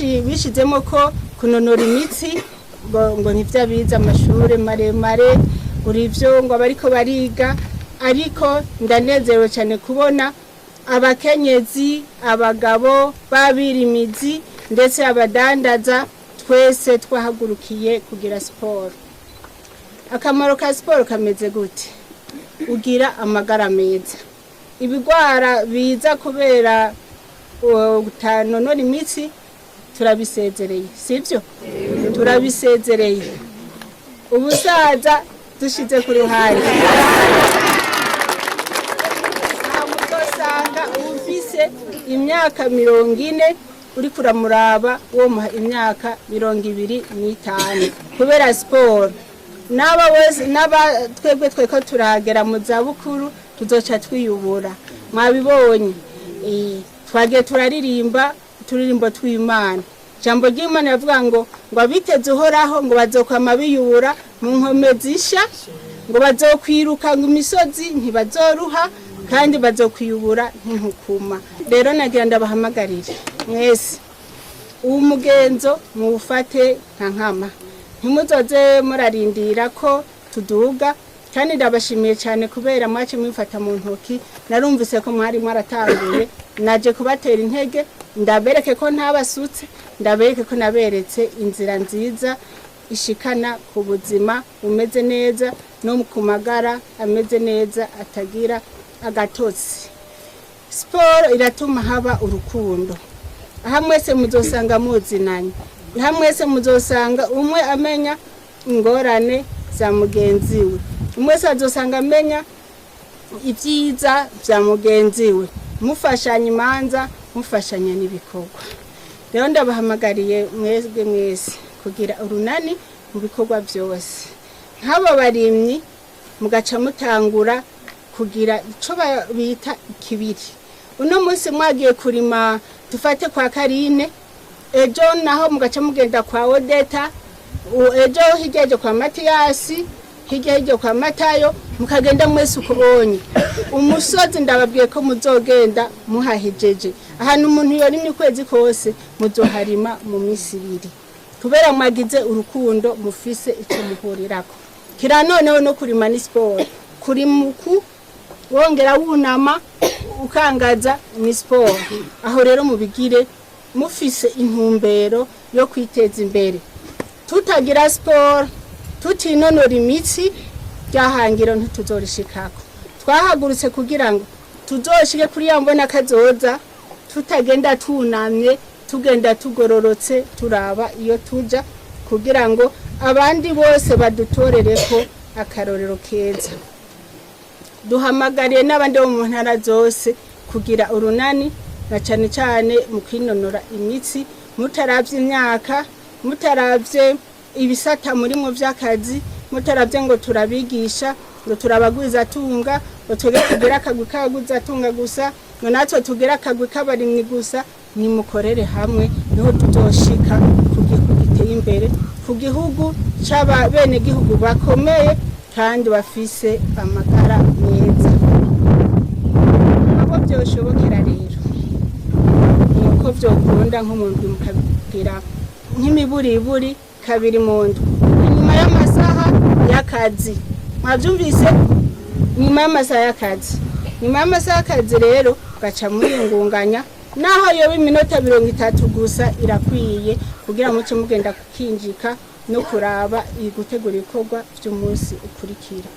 bishizemo ko kunonora imitsi ngo ntivyabiza amashure maremare urivyo ngo abariko bariga ariko ndanezerewe cyane kubona abakenyezi abagabo babirimizi ndetse abadandaza twese twahagurukiye kugira siporo. Akamaro ka siporo kameze gute? Ugira amagara meza. Ibigwara biza kubera utanonora imitsi turabisezereye, sivyo? Turabisezereye. Ubusaza dushize ku ruhande. Namutosanga ufise imyaka 40 uri kuramuraba wo mu imyaka 25 kubera siporo. Naba wese naba twebwe turagera mu zabukuru tuzoca twiyubura. Mwabibonye twage turaririmba turirimbo tw'Imana. Jambo ry'Imana yavuga ngo abiteze uhoraho ngo bazokwama biyubura mu nkome zisha ngo bazokwiruka ngo imisozi ntibazoruha kandi bazokwiyubura nk'inkukuma. Rero nagira ndabahamagarira mwese uwo mugenzo mufate nka nkama ntimuzoze murarindira ko tuduga kandi ndabashimiye cyane kubera mwace mwifata mu ntoki. Narumvise ko mwari mwaratanguye naje kubatera intege ndabereke ko ntabasutse ndabereke ko naberetse inzira nziza ishikana ku buzima umeze neza no ku magara ameze neza atagira agatotsi. Siporo iratuma haba urukundo. Aha mwese muzosanga muzinanye. Aha mwese muzosanga umwe amenya ingorane za mugenzi we. Umwese azosanga amenya ibyiza bya mugenzi we. Mufashanya imanza, mufashanya n'ibikorwa. Rero ndabahamagariye mwese kugira urunani mu bikorwa byose. Nk'abo barimyi mugaca mutangura kugira ico bita ikibiri. Uno munsi mwagiye kurima tufate kwa Karine, ejo naho mugaca mugenda kwa Odeta, ejo higeje kwa Matiyasi, higeje kwa Matayo, mukagenda mwese ukubonye. Umusozi ndababwiye ko muzogenda muhahijeje. Ahantu umuntu yorimye kwezi kose muzoharima mu minsi 2. Kubera mwagize urukundo mufise ico muhurirako. Kira noneho no kurima ni sport. Kuri muku wongera wunama ukangaza ni sport. Aho rero mubigire mufise intumbero yo kwiteza imbere. Tutagira sport, tutinonora imitsi byahangiro ntituzorishikako. Twahagurutse kugira ngo tuzoshike kuri yambona kazoza tutagenda tunamye tugenda tugororotse turaba iyo tuja kugira ngo abandi bose badutorereko akarorero keza. Duhamagariye n'abandi bo mu ntara zose kugira urunani na cyane cyane mu kwinonora imitsi mutaravye imyaka mutaravye ibisata muri mu vy'akazi mutaravye ngo turabigisha ngo turabagwiza tunga ngo twege kugira akagwi kaguza tunga gusa ngo natwe tugira akagwi kabarimni gusa nimukorere hamwe niho tuzoshika ku gihugu giteye imbere ku gihugu cy'aba bene gihugu bakomeye kandi bafise amagara meza. Abo byoshobokera rero nuko vyokunda nk'umuntu mukagira nk'imiburiburi 2 mu ndwi nyuma y'amasaha y'akazi. Mwavyumvise? Nyuma y'amasaha y'akazi. Nyuma y'amasaha y'akazi rero gaca muyungunganya naho yoba iminota 30 gusa irakwiye kugira muce mugenda kukinjika no kuraba igutegura ikorwa by'umunsi ukurikira.